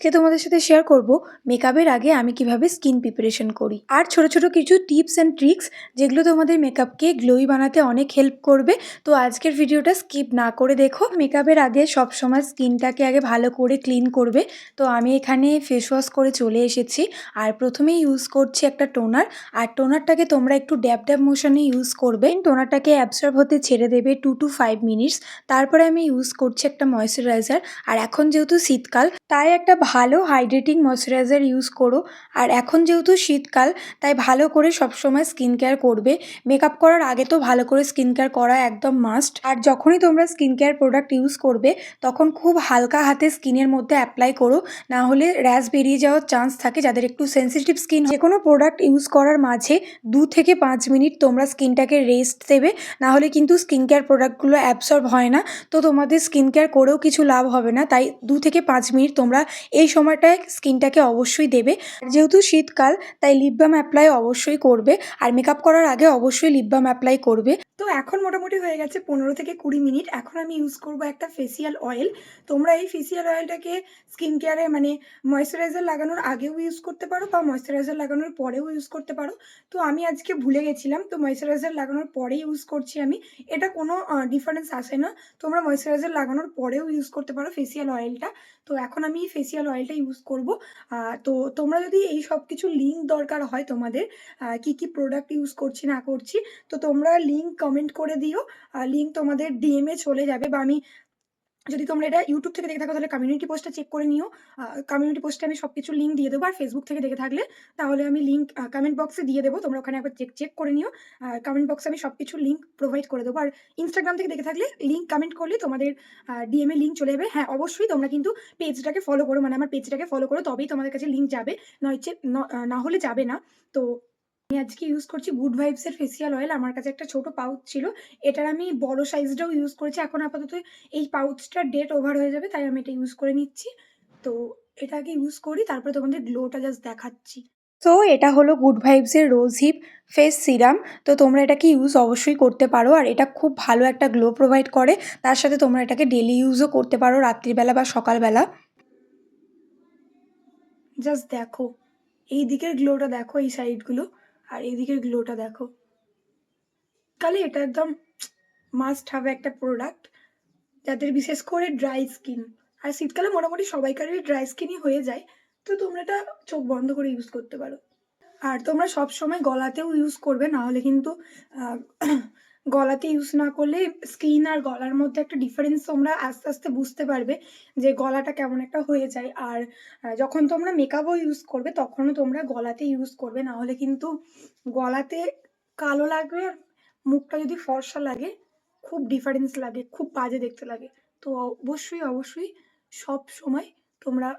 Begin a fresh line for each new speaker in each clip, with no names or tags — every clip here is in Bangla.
আজকে তোমাদের সাথে শেয়ার করব মেকআপের আগে আমি কিভাবে স্কিন প্রিপারেশন করি আর ছোট ছোট কিছু টিপস অ্যান্ড ট্রিক্স যেগুলো তোমাদের মেকআপকে গ্লোই বানাতে অনেক হেল্প করবে। তো আজকের ভিডিওটা স্কিপ না করে দেখো। মেকআপের আগে সবসময় স্কিনটাকে আগে ভালো করে ক্লিন করবে। তো আমি এখানে ফেস ওয়াশ করে চলে এসেছি আর প্রথমেই ইউজ করছি একটা টোনার। আর টোনারটাকে তোমরা একটু ড্যাব ড্যাব মোশনে ইউজ করবে। টোনারটাকে অ্যাবসর্ব হতে ছেড়ে দেবে 2 to 5 মিনিটস। তারপরে আমি ইউজ করছি একটা ময়শ্চারাইজার। আর এখন যেহেতু শীতকাল তাই একটা ভালো হাইড্রেটিং ময়শ্চারাইজার ইউজ করো। আর এখন যেহেতু শীতকাল তাই ভালো করে সবসময় স্কিন কেয়ার করবে। মেকআপ করার আগে তো ভালো করে স্কিন কেয়ার করা একদম মাস্ট। আর যখনই তোমরা স্কিন কেয়ার প্রোডাক্ট ইউজ করবে তখন খুব হালকা হাতে স্কিনের মধ্যে অ্যাপ্লাই করো, না হলে র্যাশ বেরিয়ে যাওয়ার চান্স থাকে যাদের একটু সেন্সিটিভ স্কিন। যে কোনো প্রোডাক্ট ইউজ করার মাঝে 2 থেকে 5 মিনিট তোমরা স্কিনটাকে রেস্ট দেবে, না হলে কিন্তু স্কিন কেয়ার প্রোডাক্টগুলো অ্যাবসর্ব হয় না। তো তোমাদের স্কিন কেয়ার করেও কিছু লাভ হবে না। তাই 2 থেকে 5 মিনিট তোমরা এই সময়টায় স্কিনটাকে অবশ্যই দেবে। যেহেতু শীতকাল তাই লিপ বাম অ্যাপ্লাই অবশ্যই করবে। আর মেকআপ করার আগে অবশ্যই লিপ বাম অ্যাপ্লাই করবে। তো এখন মোটামুটি হয়ে গেছে 15 থেকে 20 মিনিট। এখন আমি ইউজ করব একটা ফেসিয়াল অয়েল। তোমরা এই ফেসিয়াল অয়েলটাকে স্কিন কেয়ারে মানে ময়শ্চারাইজার লাগানোর আগেও ইউজ করতে পারো বা ময়শ্চারাইজার লাগানোর পরেও ইউজ করতে পারো। তো আমি আজকে ভুলে গেছিলাম, তো ময়শ্চারাইজার লাগানোর পরে ইউজ করছি আমি। এটা কোনো ডিফারেন্স আসে না। তোমরা ময়শ্চারাইজার লাগানোর পরেও ইউজ করতে পারো ফেসিয়াল অয়েলটা। তো এখন আমি ফেসিয়াল অয়েলটা ইউজ করব। তো তোমরা যদি এই সব কিছু লিঙ্ক দরকার হয় তোমাদের কি কি প্রোডাক্ট ইউজ করছি না করছি, তো তোমরা লিঙ্ক কমেন্ট করে দিও। লিঙ্ক তোমাদের ডিএমে চলে যাবে, বা আমি যদি তোমরা এটা ইউটিউব থেকে দেখে থাকো তাহলে কমিউনিটি পোস্টটা চেক করে নিও। কমিউনিটি পোস্টে আমি সব কিছু লিঙ্ক দিয়ে দেবো। আর ফেসবুক থেকে দেখে থাকলে তাহলে আমি লিঙ্ক কমেন্ট বক্সে দিয়ে দেবো, তোমরা ওখানে একবার চেক করে নিও। কমেন্ট বক্সে আমি সব কিছু লিঙ্ক প্রোভাইড করে দেবো। আর ইনস্টাগ্রাম থেকে দেখে থাকলে লিঙ্ক কমেন্ট করলে তোমাদের ডিএমএ লিঙ্ক চলে যাবে। হ্যাঁ, অবশ্যই তোমরা কিন্তু পেজটাকে ফলো করো, মানে আমার পেজটাকে ফলো করো, তবেই তোমাদের কাছে লিঙ্ক যাবে, নয়ছে না হলে যাবে না। তো আমি আজকে ইউজ করছি গুড ভাইবসের ফেসিয়াল অয়েল। আমার কাছে একটা ছোট পাউচ ছিল, এটার আমি বড় সাইজটাও ইউজ করেছি। এখন আপাতত এই পাউচটার ডেট ওভার হয়ে যাবে, তাই আমি এটা ইউজ করে নিচ্ছি। তো এটাকে ইউজ করি, তারপরে তোমাদের গ্লোটা জাস্ট দেখাচ্ছি। তো এটা হলো গুড ভাইবসের রোজ হিপ ফেস সিরাম। তো তোমরা এটাকে ইউজ অবশ্যই করতে পারো, আর এটা খুব ভালো একটা গ্লো প্রোভাইড করে। তার সাথে তোমরা এটাকে ডেলি ইউজও করতে পারো, রাত্রিবেলা বা সকালবেলা। জাস্ট দেখো এই দিকের গ্লোটা দেখো, এই সাইডগুলো, আর এই দিকের গ্লোটা দেখো। কালে এটা একদম মাস্ট হ্যাভ একটা প্রোডাক্ট যাদের বিশেষ করে ড্রাই স্কিন। আর শীতকালে মোটামুটি সবাইকারই ড্রাই স্কিনই হয়ে যায়। তো তোমরা এটা চোখ বন্ধ করে ইউজ করতে পারো। আর তোমরা সব সময় গলাতেও ইউজ করবে, না হলে কিন্তু আহ, গলাতে ইউজ না করলে স্কিন আর গলার মধ্যে একটা ডিফারেন্স তোমরা আস্তে আস্তে বুঝতে পারবে যে গলাটা কেমন একটা হয়ে যায়। আর যখন তোমরা মেকআপও ইউজ করবে তখনও তোমরা গলাতে ইউজ করবে, না হলে কিন্তু গলাতে কালো লাগবে আর মুখটা যদি ফর্সা লাগে খুব ডিফারেন্স লাগে, খুব বাজে দেখতে লাগে। তো অবশ্যই অবশ্যই সব সময় তোমরা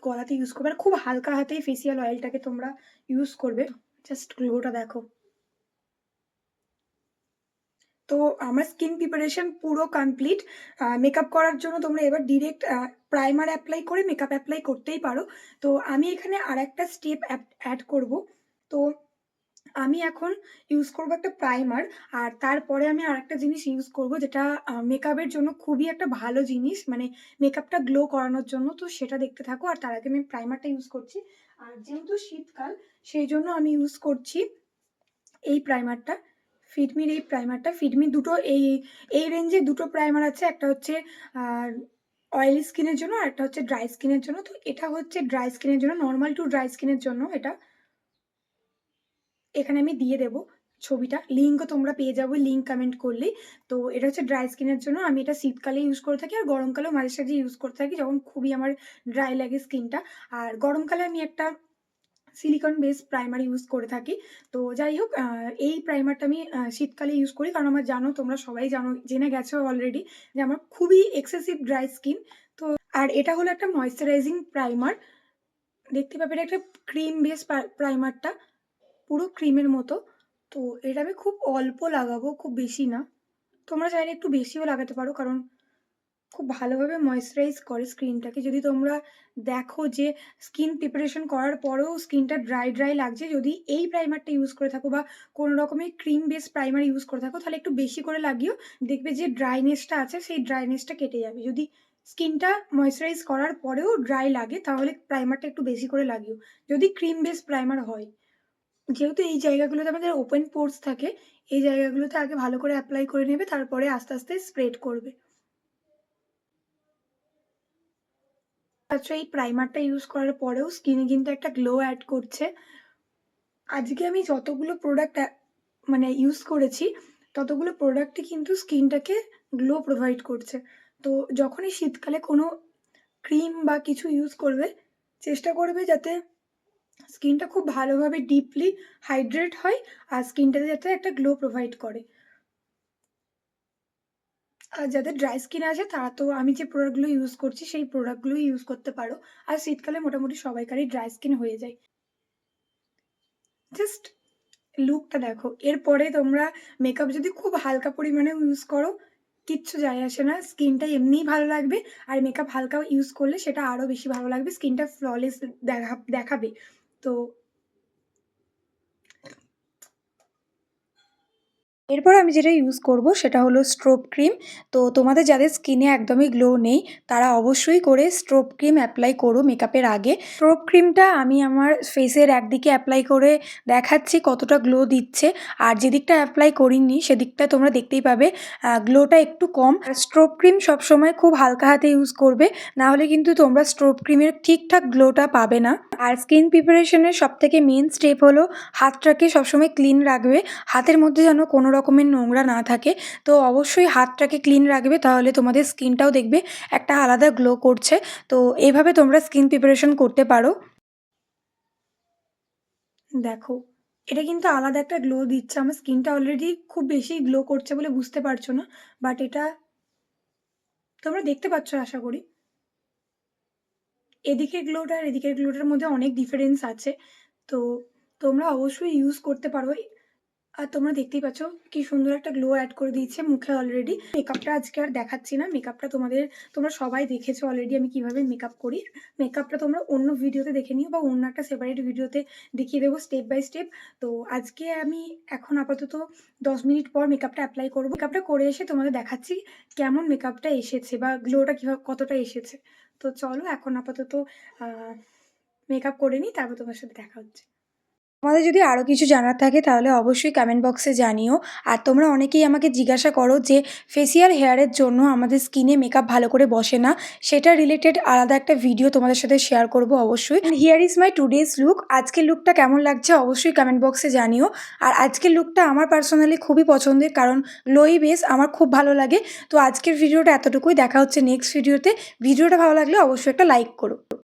গলাতে ইউজ করবে, আর খুব হালকা হাতেই ফেসিয়াল অয়েলটাকে তোমরা ইউজ করবে। জাস্ট গ্লোটা দেখো। তো আমার স্কিন প্রিপারেশন পুরো কমপ্লিট। মেকআপ করার জন্য তোমরা এবার ডিরেক্ট প্রাইমার অ্যাপ্লাই করে মেকআপ অ্যাপ্লাই করতেই পারো। তো আমি এখানে আর একটা স্টেপ অ্যাড করব। তো আমি এখন ইউজ করব একটা প্রাইমার, আর তারপরে আমি আর একটা জিনিস ইউজ করব যেটা মেকআপের জন্য খুবই একটা ভালো জিনিস, মানে মেকআপটা গ্লো করানোর জন্য। তো সেটা দেখতে থাকো। আর তার আগে আমি প্রাইমারটা ইউজ করছি। আর যেহেতু শীতকাল সেই জন্য আমি ইউজ করছি এই প্রাইমারটা, ফিটমির এই প্রাইমারটা। ফিটমি দুটো এই রেঞ্জে দুটো প্রাইমার আছে, একটা হচ্ছে অয়েলি স্কিনের জন্য আর একটা হচ্ছে ড্রাই স্কিনের জন্য। তো এটা হচ্ছে ড্রাই স্কিনের জন্য, নর্মাল টু ড্রাই স্কিনের জন্য এটা। এখানে আমি দিয়ে দেবো ছবিটা, লিঙ্কও তোমরা পেয়ে যাবো লিঙ্ক কমেন্ট করলেই। তো এটা হচ্ছে ড্রাই স্কিনের জন্য। আমি এটা শীতকালে ইউজ করে থাকি আর গরমকালেও মাঝে সাঝে ইউজ করতে থাকি যখন খুবই আমার ড্রাই লাগে স্কিনটা। আর গরমকালে আমি একটা সিলিকন বেস প্রাইমার ইউজ করে থাকি। তো যাই হোক, এই প্রাইমারটা আমি শীতকালে ইউজ করি, কারণ আমার জানো, তোমরা সবাই জানো, জেনে গেছো অলরেডি যে আমার খুবই এক্সেসিভ ড্রাই স্কিন। তো আর এটা হলো একটা ময়েশ্চারাইজিং প্রাইমার। দেখতে পাবে এটা একটা ক্রিম বেস প্রাইমারটা, পুরো ক্রিমের মতো। তো এটা আমি খুব অল্প লাগাবো, খুব বেশি না। তোমরা চাইলে একটু বেশিও লাগাতে পারো, কারণ খুব ভালোভাবে ময়েশ্চারাইজ করে স্কিনটাকে। যদি তোমরা দেখো যে স্কিন প্রিপারেশন করার পরেও স্কিনটা ড্রাই ড্রাই লাগছে, যদি এই প্রাইমারটা ইউজ করে থাকো বা কোনো রকমের ক্রিম বেস প্রাইমার ইউজ করে থাকো, তাহলে একটু বেশি করে লাগিও, দেখবে যে ড্রাইনেসটা আছে সেই ড্রাইনেসটা কেটে যাবে। যদি স্কিনটা ময়েশ্চারাইজ করার পরেও ড্রাই লাগে তাহলে প্রাইমারটা একটু বেশি করে লাগিও, যদি ক্রিম বেস প্রাইমার হয়। যেহেতু এই জায়গাগুলোতে আমাদের ওপেন পোরস থাকে, এই জায়গাগুলোতে আগে ভালো করে অ্যাপ্লাই করে নেবে, তারপরে আস্তে আস্তে স্প্রেড করবে। আচ্ছা, এই প্রাইমারটা ইউজ করার পরেও স্কিনে কিন্তু একটা গ্লো অ্যাড করছে। আজকে আমি যতগুলো প্রোডাক্ট মানে ইউজ করেছি, ততগুলো প্রোডাক্টই কিন্তু স্কিনটাকে গ্লো প্রোভাইড করছে। তো যখনই শীতকালে কোনো ক্রিম বা কিছু ইউজ করবে, চেষ্টা করবে যাতে স্কিনটা খুব ভালোভাবে ডিপলি হাইড্রেট হয় আর স্কিনটাতে যাতে একটা গ্লো প্রোভাইড করে। আর যাদের ড্রাই স্কিন আছে তারা তো আমি যে প্রোডাক্টগুলো ইউজ করছি সেই প্রোডাক্টগুলোই ইউজ করতে পারো। আর শীতকালে মোটামুটি সবাইকারই ড্রাই স্কিন হয়ে যায়। জাস্ট লুকটা দেখো। এরপরে তোমরা মেকআপ যদি খুব হালকা পরিমাণেও ইউজ করো, কিচ্ছু যায় আসে না। স্কিনটা এমনিই ভালো লাগবে। আর মেকআপ হালকা ইউজ করলে সেটা আরও বেশি ভালো লাগবে। স্কিনটা ফ্ললেস দেখাবে। তো এরপর আমি যেটা ইউজ করব সেটা হলো স্ট্রোব ক্রিম। তো তোমাদের যাদের স্কিনে একদমই গ্লো নেই তারা অবশ্যই করে স্ট্রোব ক্রিম অ্যাপ্লাই করো মেকআপের আগে। স্ট্রোব ক্রিমটা আমি আমার ফেসের একদিকে অ্যাপ্লাই করে দেখাচ্ছি কতটা গ্লো দিচ্ছে। আর যেদিকটা অ্যাপ্লাই করিনি সেদিকটা তোমরা দেখতেই পাবে গ্লোটা একটু কম। আর স্ট্রোব ক্রিম সবসময় খুব হালকা হাতে ইউজ করবে, না হলে কিন্তু তোমরা স্ট্রোব ক্রিমের ঠিকঠাক গ্লোটা পাবে না। আর স্কিন প্রিপারেশনের সবথেকে মেন স্টেপ হলো হাতটাকে সবসময় ক্লিন রাখবে। হাতের মধ্যে যেন কোনো রকমের নোংরা না থাকে। তো অবশ্যই হাতটাকে ক্লিন রাখবে, তাহলে তোমাদের স্কিনটাও দেখবে একটা আলাদা গ্লো করছে। তো এইভাবে তোমরা স্কিন প্রিপারেশন করতে পারো। দেখো, এটা কিন্তু আলাদা একটা গ্লো দিচ্ছে। আমার স্কিনটা অলরেডি খুব বেশি গ্লো করছে বলে বুঝতে পারছো না, বাট এটা তোমরা দেখতে পাচ্ছ আশা করি। এদিকের গ্লোটা আর এদিকের গ্লোটার মধ্যে অনেক ডিফারেন্স আছে। তো তোমরা অবশ্যই ইউজ করতে পারো। আর তোমরা দেখতেই পাচ্ছ কি সুন্দর একটা গ্লো অ্যাড করে দিয়েছে মুখে অলরেডি। মেকআপটা আজকে আর দেখাচ্ছি না, মেকআপটা তোমরা সবাই দেখেছো অলরেডি আমি কিভাবে মেকআপ করি। মেকআপটা তোমরা অন্য ভিডিওতে দেখে নিও বা অন্য একটা সেপারেট ভিডিওতে দেখিয়ে দেবো স্টেপ বাই স্টেপ। তো আজকে আমি এখন আপাতত 10 মিনিট পর মেকআপটা অ্যাপ্লাই করবো। মেকআপটা করে এসে তোমাদের দেখাচ্ছি কেমন মেকআপটা এসেছে বা গ্লোটা কীভাবে কতটা এসেছে। তো চলো এখন আপাতত মেকআপ করে নিই, তারপর তোমার সাথে দেখা হচ্ছে। তোমাদের যদি আরও কিছু জানার থাকে তাহলে অবশ্যই কমেন্ট বক্সে জানিও। আর তোমরা অনেকেই আমাকে জিজ্ঞাসা করো যে ফেসিয়াল হেয়ারের জন্য আমাদের স্কিনে মেকআপ ভালো করে বসে না, সেটা রিলেটেড আলাদা একটা ভিডিও তোমাদের সাথে শেয়ার করব অবশ্যই। Here is my today's look. আজকের লুকটা কেমন লাগছে অবশ্যই কমেন্ট বক্সে জানিও। আর আজকের লুকটা আমার পার্সোনালি খুবই পছন্দের, কারণ গ্লোই বেস আমার খুব ভালো লাগে। তো আজকের ভিডিওটা এতটুকুই, দেখা হচ্ছে নেক্সট ভিডিওতে। ভিডিওটা ভালো লাগলে অবশ্যই একটা লাইক করো।